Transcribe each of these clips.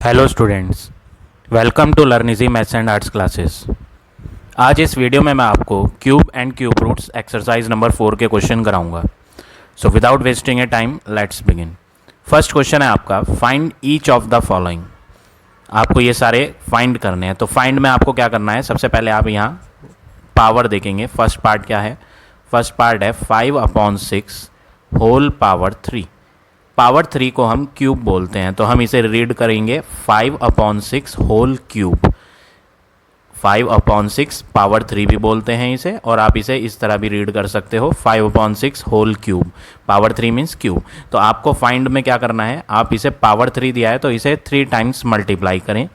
Hello students, welcome to learn easy maths and arts classes. आज इस video में मैं आपको cube and cube roots exercise number 4 के क्वेश्चन कराऊंगा। So without wasting a time let's begin. First question है आपका, find each of the following. आपको ये सारे फाइंड करने हैं। तो फाइंड में आपको क्या करना है, सबसे पहले आप यहाँ पावर देखेंगे। फर्स्ट पार्ट क्या है? फर्स्ट पार्ट है 5/6 होल पावर 3। पावर 3 को हम क्यूब बोलते हैं, तो हम इसे रीड करेंगे 5/6 होल क्यूब। 5/6 पावर 3 भी बोलते हैं इसे, और आप इसे इस तरह भी रीड कर सकते हो 5/6 whole cube. Power 3 means cube. तो आपको फाइंड में क्या करना है, आप इसे पावर 3 दिया है तो इसे 3 टाइम्स मल्टीप्लाई करें।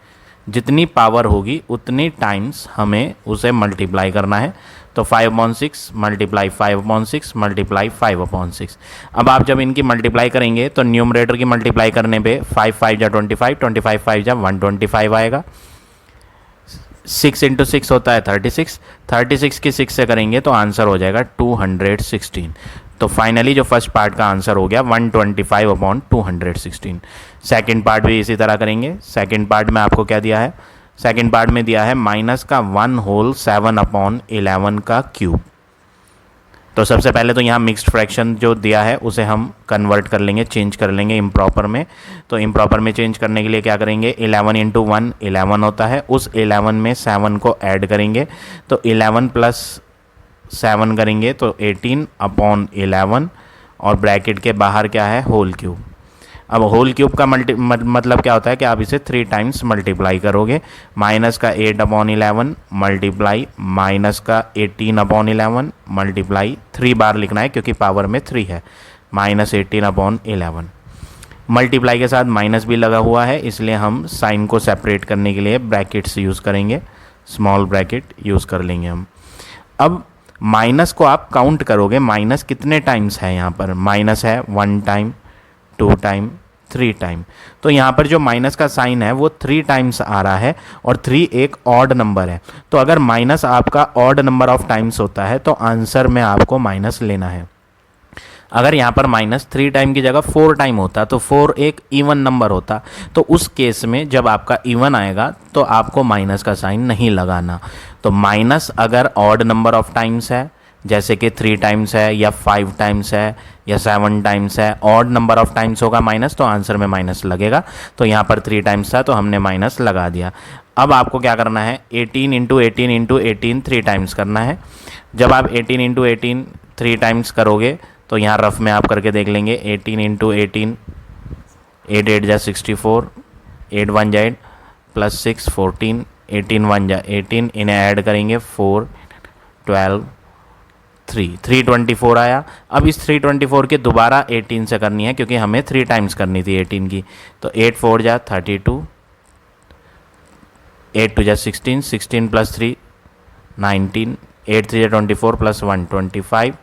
जितनी पावर होगी उतनी टाइम्स हमें उसे मल्टीप्लाई करना है। तो 5/6 मल्टीप्लाई 5/6 मल्टीप्लाई 5/6। अब आप जब इनकी मल्टीप्लाई करेंगे तो न्यूमरेटर की मल्टीप्लाई करने पे 5 5 जा 25, 25 5 जा 125 आएगा। 6 इंटू 6 होता है 36, 36 की 6 से करेंगे तो आंसर हो जाएगा 216। तो फाइनली जो फर्स्ट पार्ट का आंसर हो गया 125/216। सेकेंड पार्ट भी इसी तरह करेंगे। सेकेंड पार्ट में आपको क्या दिया है? सेकेंड पार्ट में दिया है -1 होल 7/11 का क्यूब। तो सबसे पहले तो यहाँ मिक्स्ड फ्रैक्शन जो दिया है उसे हम कन्वर्ट कर लेंगे, चेंज कर लेंगे इम्प्रॉपर में। तो इम्प्रॉपर में चेंज करने के लिए क्या करेंगे, 11 इंटू 1 11 होता है, उस 11 में 7 को ऐड करेंगे तो 11 प्लस 7 करेंगे तो 18/11, और ब्रैकेट के बाहर क्या है, होल क्यूब। अब होल क्यूब का मतलब क्या होता है कि आप इसे 3 टाइम्स मल्टीप्लाई करोगे। माइनस का 8/11 मल्टीप्लाई माइनस का 18/11 मल्टीप्लाई 3 बार लिखना है क्योंकि पावर में 3 है, -18/11। मल्टीप्लाई के साथ माइनस भी लगा हुआ है, इसलिए हम साइन को सेपरेट करने के लिए ब्रैकेट्स यूज़ करेंगे, स्मॉल ब्रैकेट यूज़ कर लेंगे हम। अब माइनस को आप काउंट करोगे, माइनस कितने टाइम्स है यहाँ पर? माइनस है 1 टाइम, 2 टाइम, 3 टाइम। तो यहाँ पर जो माइनस का साइन है वो 3 टाइम्स आ रहा है, और 3 एक ऑड नंबर है। तो अगर माइनस आपका ऑड नंबर ऑफ टाइम्स होता है तो आंसर में आपको माइनस लेना है। अगर यहाँ पर -3 टाइम की जगह 4 टाइम होता तो 4 एक इवन नंबर होता, तो उस केस में जब आपका इवन आएगा तो आपको माइनस का साइन नहीं लगाना। तो माइनस अगर ऑड नंबर ऑफ टाइम्स है, जैसे कि 3 टाइम्स है या 5 टाइम्स है या 7 टाइम्स है, ऑड नंबर ऑफ टाइम्स होगा माइनस, तो आंसर में माइनस लगेगा। तो यहाँ पर 3 टाइम्स था तो हमने माइनस लगा दिया। अब आपको क्या करना है, 18 इंटू 18 इंटू 18 3 टाइम्स करना है। जब आप 18 इंटू 18 3 टाइम्स करोगे तो यहाँ रफ में आप करके देख लेंगे। 18 इंटू 18, 8 8 जा 64, 8 1 जा 8 प्लस 6 14, 18 1 जा 18, इन्हें ऐड करेंगे 4 12 3 324 आया। अब इस 324 के दोबारा 18 से करनी है क्योंकि हमें 3 टाइम्स करनी थी 18 की। तो 8 4 जा 32, 8 2 जा 16, 16 प्लस 3 19, 8 3 जा 24 प्लस 1 25,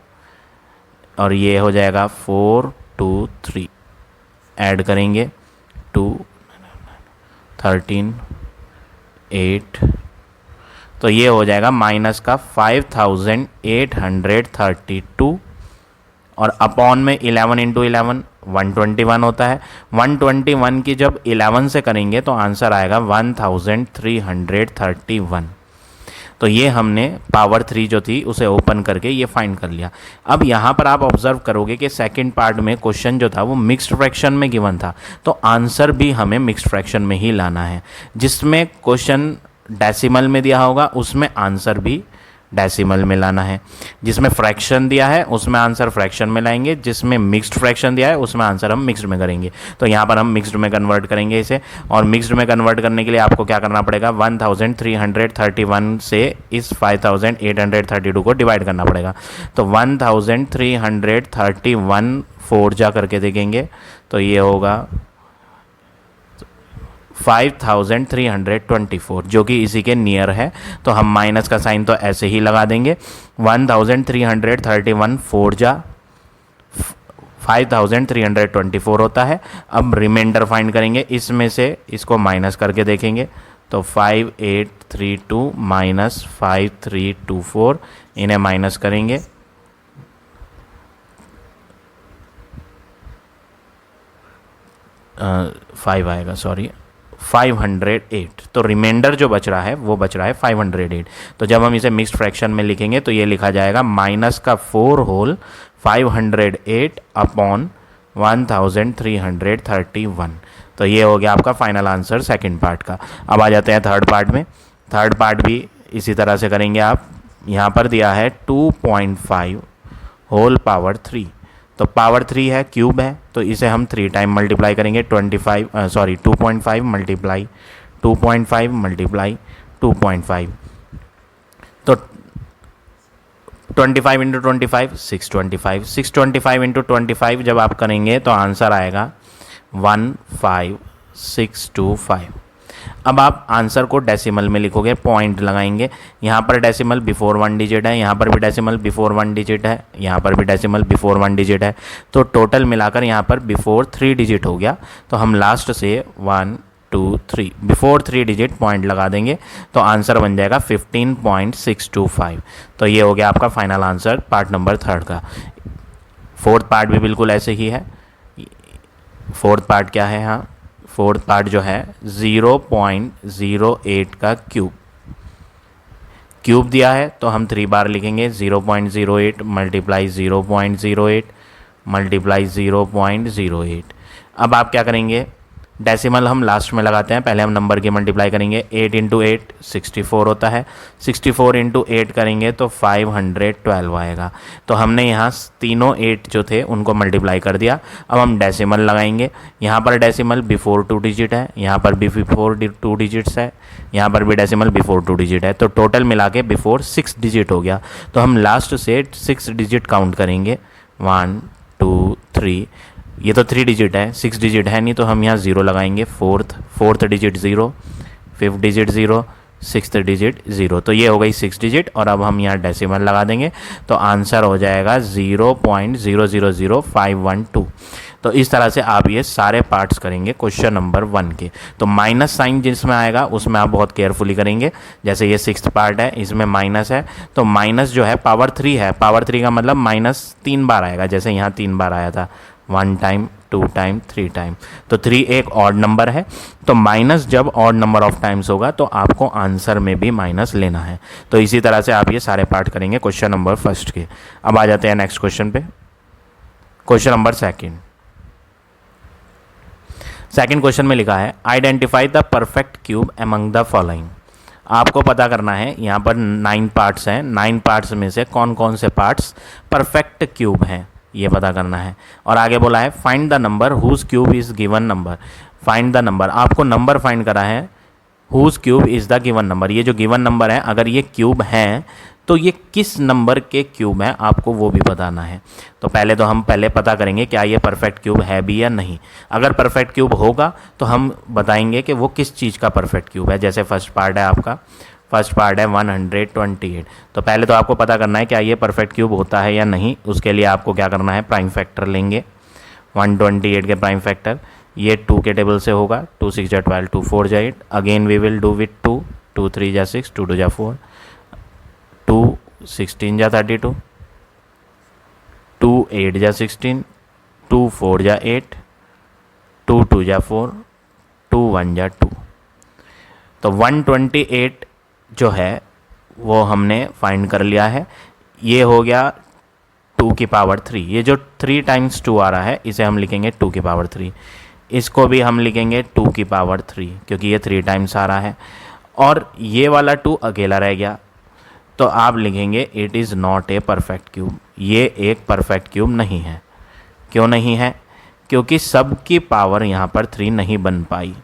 और ये हो जाएगा 4 2 3, ऐड करेंगे 2 13 8, तो ये हो जाएगा माइनस का 5832, और अपॉन में 11 इंटू 11 121 होता है। 121 की जब 11 से करेंगे तो आंसर आएगा 1331। तो ये हमने पावर 3 जो थी उसे ओपन करके ये फाइंड कर लिया। अब यहाँ पर आप ऑब्जर्व करोगे कि सेकंड पार्ट में क्वेश्चन जो था वो मिक्स्ड फ्रैक्शन में गिवन था, तो आंसर भी हमें मिक्स्ड फ्रैक्शन में ही लाना है। जिसमें क्वेश्चन डेसिमल में दिया होगा उसमें आंसर भी डेसिमल में लाना है। जिसमें फ्रैक्शन दिया है उसमें आंसर फ्रैक्शन में लाएंगे, जिसमें मिक्स्ड फ्रैक्शन दिया है उसमें आंसर हम मिक्स्ड में करेंगे। तो यहाँ पर हम मिक्स्ड में कन्वर्ट करेंगे इसे, और मिक्स्ड में कन्वर्ट करने के लिए आपको क्या करना पड़ेगा, 1331 से इस 5832 को डिवाइड करना पड़ेगा। तो 1331 4 जा करके देखेंगे तो ये होगा 5324, जो कि इसी के नियर है। तो हम माइनस का साइन तो ऐसे ही लगा देंगे। 1331 4 जा 5324 होता है। अब रिमाइंडर फाइंड करेंगे, इसमें से इसको माइनस करके देखेंगे तो 5832 माइनस 5324, इन्हें माइनस करेंगे 5 आएगा, सॉरी 508। तो रिमाइंडर जो बच रहा है वो बच रहा है 508। तो जब हम इसे मिक्स्ड फ्रैक्शन में लिखेंगे तो ये लिखा जाएगा माइनस का 4 होल 508 अपॉन 1331। तो ये हो गया आपका फाइनल आंसर सेकंड पार्ट का। अब आ जाते हैं थर्ड पार्ट में। थर्ड पार्ट भी इसी तरह से करेंगे आप। यहाँ पर दिया है 2.5 होल पावर 3। तो पावर 3 है, क्यूब है, तो इसे हम 3 टाइम मल्टीप्लाई करेंगे। 2.5 मल्टीप्लाई 2.5 मल्टीप्लाई 2.5, तो 25 इंटू 25 625। 625 इंटू 25 जब आप करेंगे तो आंसर आएगा 15625। अब आप आंसर को डेसिमल में लिखोगे, पॉइंट लगाएंगे। यहाँ पर डेसिमल बिफोर 1 डिजिट है, यहाँ पर भी डेसिमल बिफोर 1 डिजिट है, यहाँ पर भी डेसिमल बिफोर 1 डिजिट है। तो टोटल मिलाकर यहाँ पर बिफोर 3 डिजिट हो गया। तो हम लास्ट से 1 2 3 बिफोर 3 डिजिट पॉइंट लगा देंगे तो आंसर बन जाएगा 15.625। तो ये हो गया आपका final answer part number third का। फोर्थ पार्ट भी बिल्कुल ऐसे ही है। फोर्थ पार्ट क्या है? हाँ, फोर्थ पार्ट जो है 0.08 का क्यूब दिया है तो हम 3 बार लिखेंगे। 0.08 मल्टीप्लाई 0.08 मल्टीप्लाई 0.08। अब आप क्या करेंगे, डेसिमल हम लास्ट में लगाते हैं, पहले हम नंबर की मल्टीप्लाई करेंगे। 8 इंटू 8 64 होता है, 64 इंटू 8 करेंगे तो 512 आएगा। तो हमने यहाँ तीनों 8 जो थे उनको मल्टीप्लाई कर दिया। अब हम डेसिमल लगाएंगे। यहाँ पर डेसिमल बिफोर 2 डिजिट है, यहाँ पर भी बिफोर 2 डिजिट्स है, यहाँ पर भी डेसिमल बिफोर 2 डिजिट है। तो टोटल मिला के बिफोर 6 डिजिट हो गया। तो हम लास्ट से 6 डिजिट काउंट करेंगे। 1 2 3, ये तो 3 डिजिट है, 6 डिजिट है नहीं, तो हम यहाँ 0 लगाएंगे। Fourth digit 0, fifth digit 0, sixth digit 0। तो ये हो गई 6 डिजिट। और अब हम यहाँ डेसिमल लगा देंगे तो आंसर हो जाएगा 0.000512। तो इस तरह से आप ये सारे पार्ट्स करेंगे क्वेश्चन नंबर 1 के। तो माइनस साइन जिसमें आएगा उसमें आप बहुत केयरफुली करेंगे। जैसे ये 6th पार्ट है, इसमें माइनस है, तो माइनस जो है पावर 3 है, पावर 3 का मतलब माइनस 3 बार आएगा। जैसे यहाँ 3 बार आया था, 1 टाइम 2 टाइम 3 टाइम। तो 3 एक ऑड नंबर है, तो माइनस जब ऑड नंबर ऑफ टाइम्स होगा तो आपको आंसर में भी माइनस लेना है। तो इसी तरह से आप ये सारे पार्ट करेंगे क्वेश्चन नंबर फर्स्ट के। अब आ जाते हैं नेक्स्ट क्वेश्चन पे, क्वेश्चन नंबर सेकंड क्वेश्चन में लिखा है identify the perfect cube among the following. आपको पता करना है, यहाँ पर 9 पार्ट्स हैं, 9 पार्ट्स में से कौन कौन से पार्ट्स परफेक्ट क्यूब हैं ये पता करना है। और आगे बोला है find the number whose cube is given number. Find the number, आपको नंबर फाइंड करा है, whose cube is the given number. ये जो गिवन नंबर है, अगर ये क्यूब हैं तो ये किस नंबर के क्यूब हैं आपको वो भी बताना है। तो हम पहले पता करेंगे क्या ये परफेक्ट क्यूब है भी या नहीं। अगर परफेक्ट क्यूब होगा तो हम बताएंगे कि वो किस चीज़ का परफेक्ट क्यूब है। जैसे फर्स्ट पार्ट है आपका, फर्स्ट पार्ट है 128। तो पहले तो आपको पता करना है क्या ये परफेक्ट क्यूब होता है या नहीं। उसके लिए आपको क्या करना है, प्राइम फैक्टर लेंगे 128 के प्राइम फैक्टर। ये 2 के टेबल से होगा, 2 6 जा 12, 2 4 जा 8। Again we will do with 2, 2 3 जा 6, 2 2 जा 4, 2 16 जा 32, 2 8 जा 16, 2 4 जा 8, 2 2 जा 4, 2 1 जा 2। तो 128 जो है वो हमने फाइंड कर लिया है। ये हो गया 2 की पावर 3। ये जो 3 टाइम्स 2 आ रहा है इसे हम लिखेंगे 2 की पावर 3। इसको भी हम लिखेंगे 2 की पावर 3 क्योंकि ये 3 टाइम्स आ रहा है। और ये वाला 2 अकेला रह गया तो आप लिखेंगे it is not a perfect cube. ये एक परफेक्ट क्यूब नहीं है। क्यों नहीं है? क्योंकि सब की पावर यहाँ पर 3 नहीं बन पाई।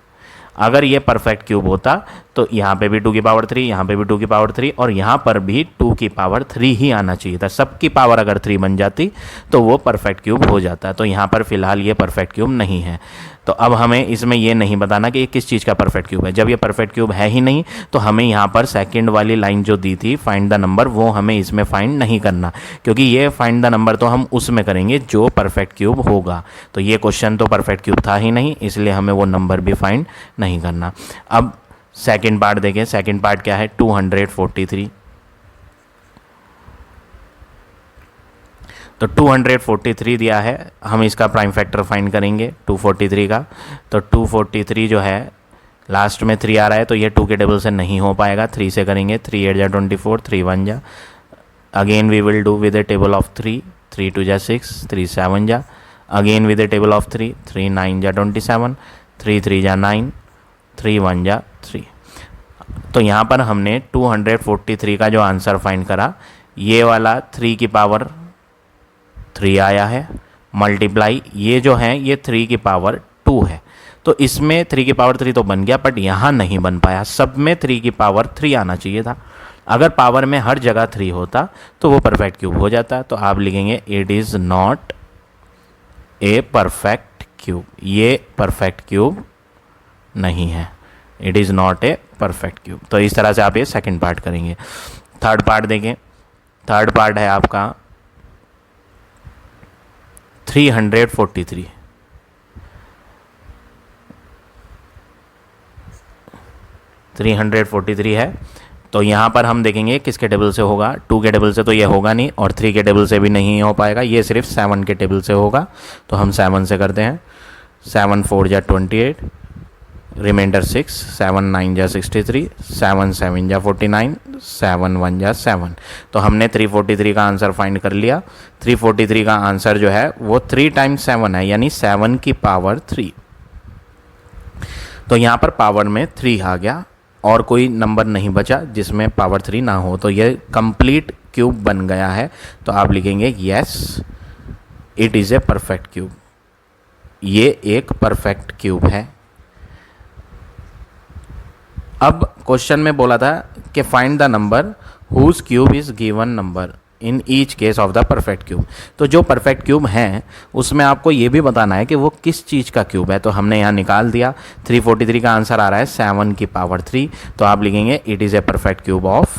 अगर ये परफेक्ट क्यूब होता तो यहाँ पे भी 2 की पावर 3, यहाँ पे भी 2 की पावर 3 और यहाँ पर भी 2 की पावर 3 ही आना चाहिए था। सबकी पावर अगर 3 बन जाती तो वो परफेक्ट क्यूब हो जाता। तो यहाँ पर फिलहाल ये परफेक्ट क्यूब नहीं है। तो अब हमें इसमें ये नहीं बताना कि ये किस चीज़ का परफेक्ट क्यूब है। जब ये परफेक्ट क्यूब है ही नहीं तो हमें यहाँ पर सेकंड वाली लाइन जो दी थी फाइंड द नंबर, वो हमें इसमें फाइंड नहीं करना, क्योंकि ये फाइंड द नंबर तो हम उसमें करेंगे जो परफेक्ट क्यूब होगा। तो ये क्वेश्चन तो परफेक्ट क्यूब था ही नहीं, इसलिए हमें वो नंबर भी फाइंड नहीं करना। अब सेकेंड पार्ट देखें। सेकेंड पार्ट क्या है, 243। तो 243 दिया है, हम इसका प्राइम फैक्टर फाइंड करेंगे 243 का। तो 243 जो है लास्ट में 3 आ रहा है तो ये 2 के टेबल से नहीं हो पाएगा, 3 से करेंगे, 3 8 जा 24, 3 1 जा, again we will do with a table of 3, 3 2 जा 6, 3 7 जा, again with a table of 3, 3 9 जा 27, 3 3 जा 9, 3 1 जा 3। तो यहाँ पर हमने 243 का जो आंसर फाइंड करा, ये वाला 3 की पावर 3 आया है, मल्टीप्लाई ये जो है ये 3 की पावर 2 है। तो इसमें 3 की पावर 3 तो बन गया, बट यहाँ नहीं बन पाया, सब में 3 की पावर 3 आना चाहिए था। अगर पावर में हर जगह 3 होता तो वो परफेक्ट क्यूब हो जाता। तो आप लिखेंगे it is not a perfect cube, ये परफेक्ट क्यूब नहीं है, it is not a perfect cube. तो इस तरह से आप ये सेकंड पार्ट करेंगे। थर्ड पार्ट देखें, थर्ड पार्ट है आपका 343। 343 है, तो यहाँ पर हम देखेंगे किसके टेबल से होगा। 2 के टेबल से तो ये होगा नहीं, और 3 के टेबल से भी नहीं हो पाएगा, ये सिर्फ 7 के टेबल से होगा। तो हम 7 से करते हैं, 7 4 जा 28, रिमाइंडर 6, 7 9 जा 63, 7 7 जा 49, 7 1 जा 7। तो हमने 343 का आंसर फाइंड कर लिया। 343 का आंसर जो है वो 3 टाइम्स 7 है, यानी 7 की पावर 3। तो यहाँ पर पावर में 3 आ गया और कोई नंबर नहीं बचा जिसमें पावर 3 ना हो, तो ये कंप्लीट क्यूब बन गया है। तो आप लिखेंगे yes it is a perfect cube, ये एक परफेक्ट क्यूब है। अब क्वेश्चन में बोला था कि find the number whose cube is given number in each case of the perfect cube. तो जो परफेक्ट क्यूब हैं उसमें आपको ये भी बताना है कि वो किस चीज़ का क्यूब है। तो हमने यहाँ निकाल दिया, 343 का आंसर आ रहा है 7 की पावर 3। तो आप लिखेंगे it is a perfect cube of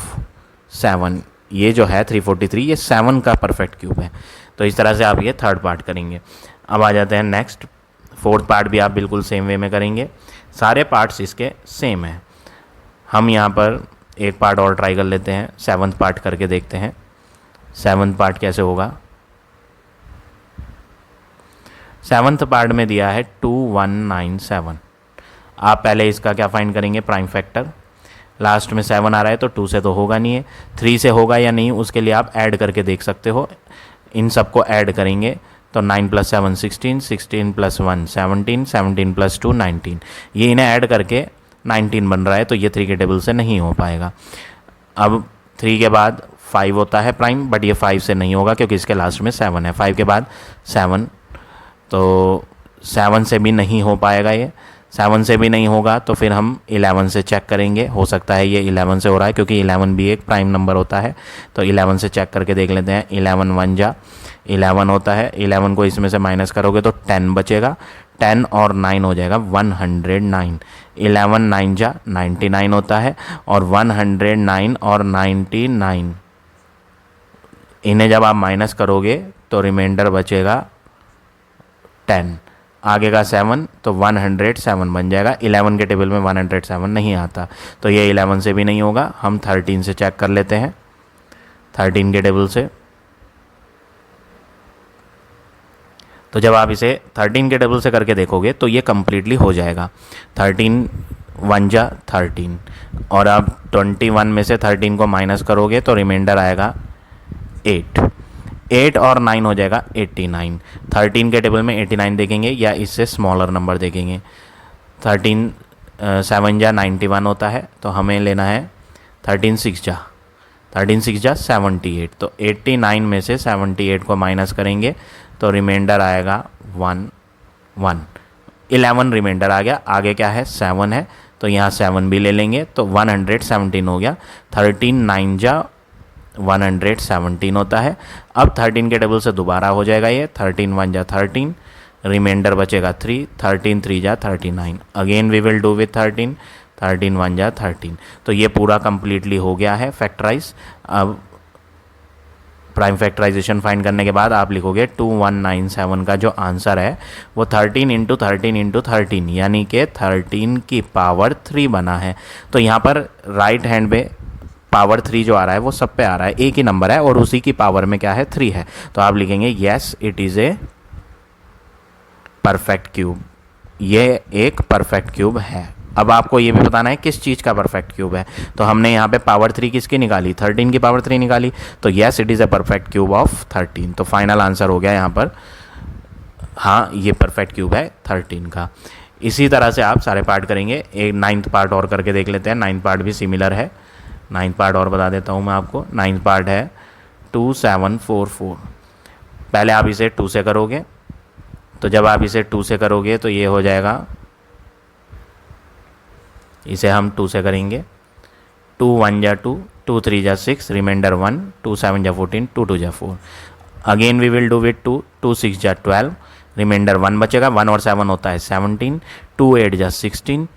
7। ये जो है 343 ये 7 का परफेक्ट क्यूब है। तो इस तरह से आप ये थर्ड पार्ट करेंगे। अब आ जाते हैं नेक्स्ट, फोर्थ पार्ट भी आप बिल्कुल सेम वे में करेंगे, सारे पार्ट्स इसके सेम हैं। हम यहाँ पर एक पार्ट और ट्राई कर लेते हैं, 7th पार्ट करके देखते हैं 7th पार्ट कैसे होगा। 7th पार्ट में दिया है 2197। आप पहले इसका क्या फाइंड करेंगे, प्राइम फैक्टर। लास्ट में 7 आ रहा है तो 2 से तो होगा नहीं है, 3 से होगा या नहीं उसके लिए आप ऐड करके देख सकते हो। इन सबको ऐड करेंगे तो 9 + 7 16, 16 + 1 17, 17 + 2 19। ये इन्हें ऐड करके 19 बन रहा है, तो ये 3 के टेबल से नहीं हो पाएगा। अब 3 के बाद 5 होता है प्राइम, बट ये 5 से नहीं होगा क्योंकि इसके लास्ट में 7 है। 5 के बाद 7, तो 7 से भी नहीं हो पाएगा। ये 7 से भी नहीं होगा तो फिर हम 11 से चेक करेंगे, हो सकता है ये 11 से हो रहा है क्योंकि 11 भी एक प्राइम नंबर होता है। तो 11 से चेक करके देख लेते हैं। 11 1 जा 11 होता है, 11 को इसमें से माइनस करोगे तो 10 बचेगा, 10 और 9 हो जाएगा 109। 11 9 जा 99 होता है, और 109 और 99 इन्हें जब आप माइनस करोगे तो रिमाइंडर बचेगा 10, आगे का 7 तो 107 बन जाएगा। 11 के टेबल में 107 नहीं आता, तो ये 11 से भी नहीं होगा। हम 13 से चेक कर लेते हैं, 13 के टेबल से। तो जब आप इसे 13 के टेबल से करके देखोगे तो ये कम्प्लीटली हो जाएगा। 13 1 जा 13, और आप 21 में से 13 को माइनस करोगे तो रिमाइंडर आएगा 8 और 9 हो जाएगा 89। 13 के टेबल में 89 देखेंगे या इससे स्मॉलर नंबर देखेंगे। 13 7 जा 91 होता है, तो हमें लेना है 13 6 जा 78। तो 89 में से 78 को माइनस करेंगे तो रिमाइंडर आएगा 1 11 रिमाइंडर आ गया। आगे क्या है 7 है, तो यहाँ 7 भी ले लेंगे तो 117 हो गया। 13 9 जा 117 होता है। अब 13 के टेबल से दोबारा हो जाएगा ये, 13 1 जा 13, रिमाइंडर बचेगा 3, 13 3 जा 39। Again we will do with 13, 13 1 जा 13। तो ये पूरा कंप्लीटली हो गया है फैक्टराइज। अब प्राइम फैक्टराइजेशन फाइंड करने के बाद आप लिखोगे 2197 का जो आंसर है वो 13 × 13 × 13 यानी कि 13 की पावर 3 बना है। तो यहाँ पर राइट हैंड पे पावर 3 जो आ रहा है वो सब पे आ रहा है, एक ही नंबर है और उसी की पावर में क्या है 3 है। तो आप लिखेंगे yes it is a perfect cube, ये एक परफेक्ट क्यूब है। अब आपको ये भी बताना है किस चीज़ का परफेक्ट क्यूब है। तो हमने यहाँ पे पावर 3 किसकी निकाली, 13 की पावर 3 निकाली, तो yes it is a perfect cube of 13। तो फाइनल आंसर हो गया यहाँ पर, हाँ ये परफेक्ट क्यूब है 13 का। इसी तरह से आप सारे पार्ट करेंगे। एक 9th पार्ट और करके देख लेते हैं। 9th पार्ट भी सिमिलर है। 9th पार्ट और बता देता हूँ मैं आपको। 9th पार्ट है 2744। पहले आप इसे 2 से करोगे, तो जब आप इसे 2 से करोगे तो ये हो जाएगा, इसे हम 2 से करेंगे, 2 1 जा 2, 2 3 जा 6, रिमाइंडर 1, 2 7 जा 14, 2 2 जा 4। Again we will do with 2, 2 6 जा 12, रिमाइंडर 1 बचेगा, 1 और 7 होता है 17, 2 8 जा 16,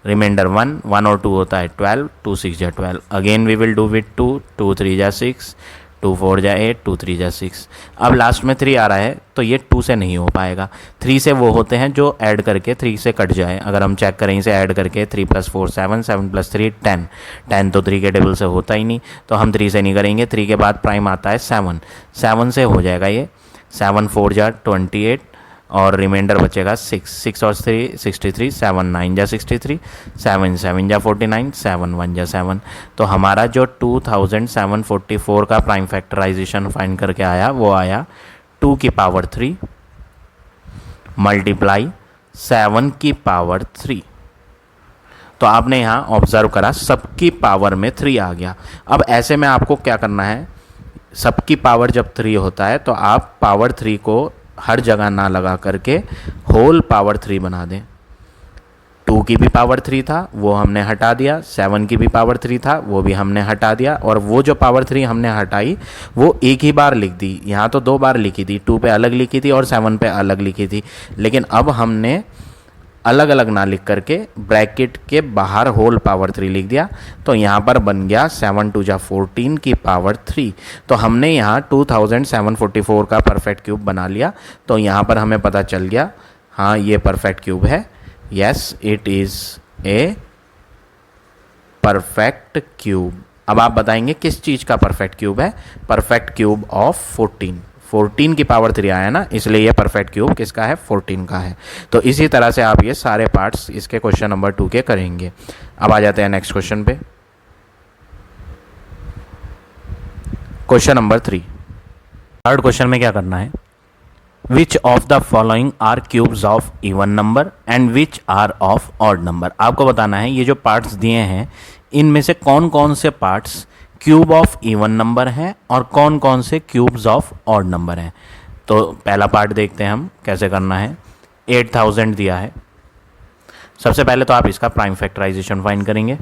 रिमाइंडर 1, 1 और 2 होता है 12, 2 6 जा 12। Again we will do with 2, 2 3 जा 6, 2 4 जा 8, 2 3 जा 6। अब लास्ट में 3 आ रहा है तो ये 2 से नहीं हो पाएगा। 3 से वो होते हैं जो ऐड करके 3 से कट जाए। अगर हम चेक करें इसे ऐड करके, 3 + 4 7, 7 + 3 10, 10 तो 3 के टेबल से होता ही नहीं, तो हम 3 से नहीं करेंगे। 3 के बाद प्राइम आता है 7, 7 से हो जाएगा ये, 7 4 जा 28 और रिमाइंडर बचेगा 6, 6 और 3 63, 7 9 जा 63, 7 7 जा 49, 7 1 जा 7। तो हमारा जो 2744 का प्राइम फैक्टराइजेशन फाइंड करके आया वो आया 2 की पावर 3 मल्टीप्लाई 7 की पावर 3। तो आपने यहाँ ऑब्जर्व करा सबकी पावर में 3 आ गया। अब ऐसे में आपको क्या करना है, सबकी पावर जब 3 होता है तो आप पावर 3 को हर जगह ना लगा करके होल पावर 3 बना दें। 2 की भी पावर 3 था वो हमने हटा दिया, 7 की भी पावर 3 था वो भी हमने हटा दिया, और वो जो पावर 3 हमने हटाई वो एक ही बार लिख दी। यहाँ तो 2 बार लिखी थी, 2 पे अलग लिखी थी और 7 पे अलग लिखी थी, लेकिन अब हमने अलग अलग ना लिख करके ब्रैकेट के बाहर होल पावर 3 लिख दिया। तो यहाँ पर बन गया 7 2 जा 14 की पावर 3। तो हमने यहाँ 2744 का परफेक्ट क्यूब बना लिया। तो यहाँ पर हमें पता चल गया हाँ ये परफेक्ट क्यूब है, yes it is a perfect cube. अब आप बताएंगे किस चीज़ का परफेक्ट क्यूब है, परफेक्ट क्यूब ऑफ 14 की पावर 3 आया ना, इसलिए ये परफेक्ट क्यूब किसका है, 14 का है। तो इसी तरह से आप ये सारे पार्ट्स इसके क्वेश्चन नंबर 2 के करेंगे। अब आ जाते हैं नेक्स्ट क्वेश्चन पे। क्वेश्चन नंबर 3, थर्ड क्वेश्चन में क्या करना है, which of the following are cubes of even number and which are of odd number. आपको बताना है ये जो पार्ट्स दिए हैं इनमें से कौन कौन से parts cube of even number हैं और कौन कौन से क्यूब्स ऑफ ऑड नंबर हैं। तो पहला पार्ट देखते हैं हम कैसे करना है। 8000 दिया है, सबसे पहले तो आप इसका प्राइम फैक्टराइजेशन फाइंड करेंगे।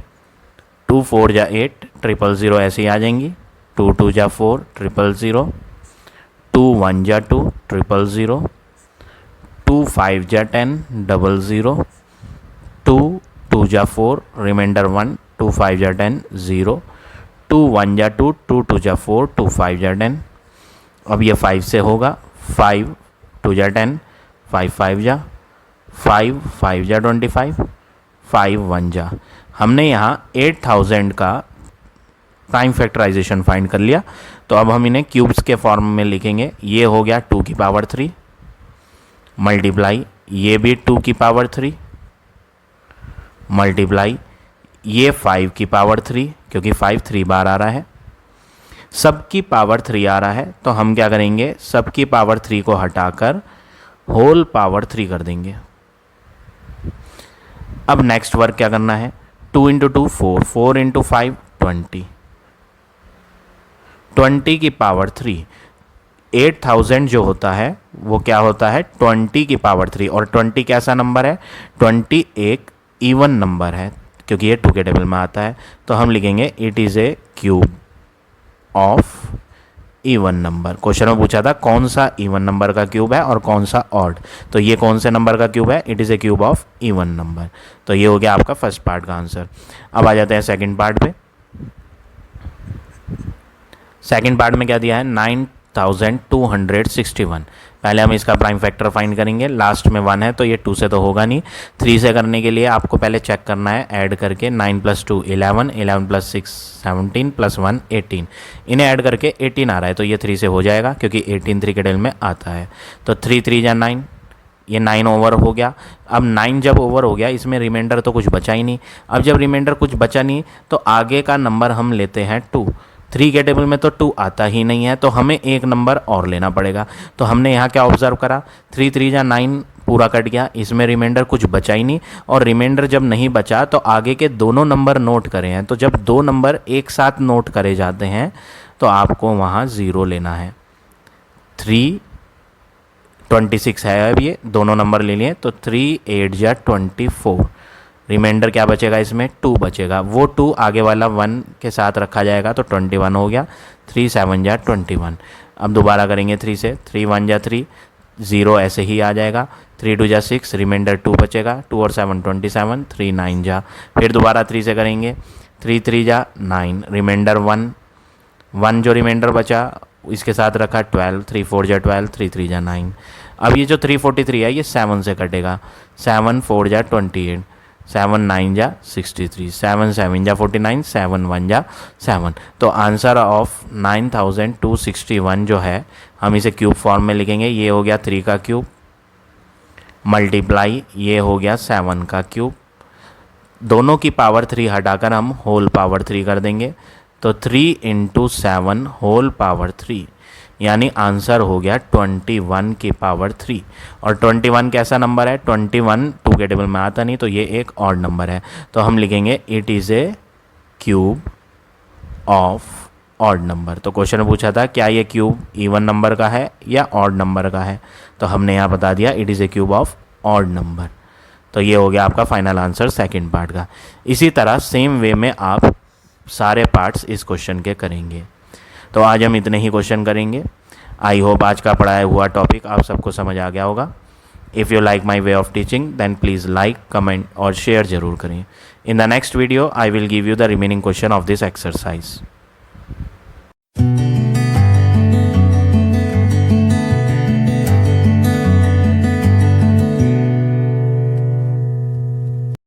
2 4 जा 8, 000 ऐसे ही आ जाएंगी, 2 2 जा 4, 000, 2 1 जा 2, 000, 2 5 जा 10, 00, 2 2 जा 4, रिमाइंडर 1, 2 5 जा 10, 0, 2 1 जा 2, 2 2 जा 4, 2 5 जा 10। अब ये 5 से होगा, 5 2 जा 10, 5 5 जा 5, 5 जा 25, 5 1 जा। हमने यहाँ 8000 का प्राइम फैक्टराइजेशन फाइंड कर लिया। तो अब हम इन्हें क्यूब्स के फॉर्म में लिखेंगे। ये हो गया 2 की पावर 3 मल्टीप्लाई ये भी 2 की पावर 3 मल्टीप्लाई ये 5 की पावर 3, क्योंकि 5 3 बार आ रहा है, सब की पावर 3 आ रहा है। तो हम क्या करेंगे, सब की पावर 3 को हटाकर होल पावर 3 कर देंगे। अब नेक्स्ट वर्क क्या करना है, 2 × 2 4, 4 × 5 20, 20 की पावर 3। 8000 जो होता है वो क्या होता है, 20 की पावर 3। और 20 कैसा नंबर है, 20 एक इवन नंबर है, क्योंकि ये 2 के टेबल में आता है। तो हम लिखेंगे it is a cube of even number. Question में पूछा था कौन सा इवन नंबर का क्यूब है और कौन सा ऑड, तो ये कौन से नंबर का क्यूब है, it is a cube of even number. तो ये हो गया आपका फर्स्ट पार्ट का आंसर। अब आ जाते हैं सेकंड पार्ट पे। सेकंड पार्ट में क्या दिया है, 9261। पहले हम इसका प्राइम फैक्टर फाइंड करेंगे, लास्ट में 1 है तो ये 2 से तो होगा नहीं। 3 से करने के लिए आपको पहले चेक करना है ऐड करके, 9 + 2 11, 11 + 6 17 + 1 18, इन्हें ऐड करके 18 आ रहा है तो ये 3 से हो जाएगा, क्योंकि 18 3 के टेबल में आता है। तो 3 3 जा 9, ये 9 ओवर हो गया। अब 9 जब ओवर हो गया, इसमें रिमाइंडर तो कुछ बचा ही नहीं। अब जब रिमाइंडर कुछ बचा नहीं तो आगे का नंबर हम लेते हैं 2। 3 के टेबल में तो 2 आता ही नहीं है, तो हमें एक नंबर और लेना पड़ेगा। तो हमने यहाँ क्या ऑब्जर्व करा, 3 3 जा 9 पूरा कट गया, इसमें रिमाइंडर कुछ बचा ही नहीं। और रिमाइंडर जब नहीं बचा तो आगे के दोनों नंबर नोट करे हैं। तो जब दो नंबर एक साथ नोट करे जाते हैं तो आपको वहाँ 0 लेना है। 3 26 है, अब ये दोनों नंबर ले लिए तो 3 8 जा 24। रिमाइंडर क्या बचेगा, इसमें 2 बचेगा। वो 2 आगे वाला 1 के साथ रखा जाएगा तो 21 हो गया। 3 7 जा 21। अब दोबारा करेंगे 3 से, 3 1 जा 3, 0 ऐसे ही आ जाएगा। 3 2 जा 6, रिमाइंडर 2 बचेगा। 2 और 7 27, 3 9 जा। फिर दोबारा 3 से करेंगे, 3 3 जा 9, रिमाइंडर 1 1 जो रिमाइंडर बचा इसके साथ रखा 12, 3 4 जा 12, 3 3 जा 9। अब ये जो 343 है ये 7 से कटेगा। 7 4 जा 28, 7 9 जा 63, 7 7 जा 49, 7 1 जा 7। तो आंसर ऑफ 9261 जो है हम इसे क्यूब फॉर्म में लिखेंगे। ये हो गया 3 का क्यूब मल्टीप्लाई ये हो गया 7 का क्यूब। दोनों की पावर 3 हटाकर हम होल पावर 3 कर देंगे। तो 3 × 7 होल पावर 3, यानी आंसर हो गया 21 की पावर 3। और 21 कैसा नंबर है, 21 2 के टेबल में आता नहीं, तो ये एक ऑड नंबर है। तो हम लिखेंगे it is a cube of odd number. तो क्वेश्चन में पूछा था क्या ये क्यूब इवन नंबर का है या ऑड नंबर का है, तो हमने यहाँ बता दिया it is a cube of odd number. तो ये हो गया आपका फाइनल आंसर सेकंड पार्ट का। इसी तरह सेम वे में आप सारे पार्ट्स इस क्वेश्चन के करेंगे। तो आज हम इतने ही क्वेश्चन करेंगे। आई होप आज का पढ़ाया हुआ टॉपिक आप सबको समझ आ गया होगा। If you like my way of teaching then please like, comment और शेयर ज़रूर करें। In the next video I will give you the remaining question of this exercise.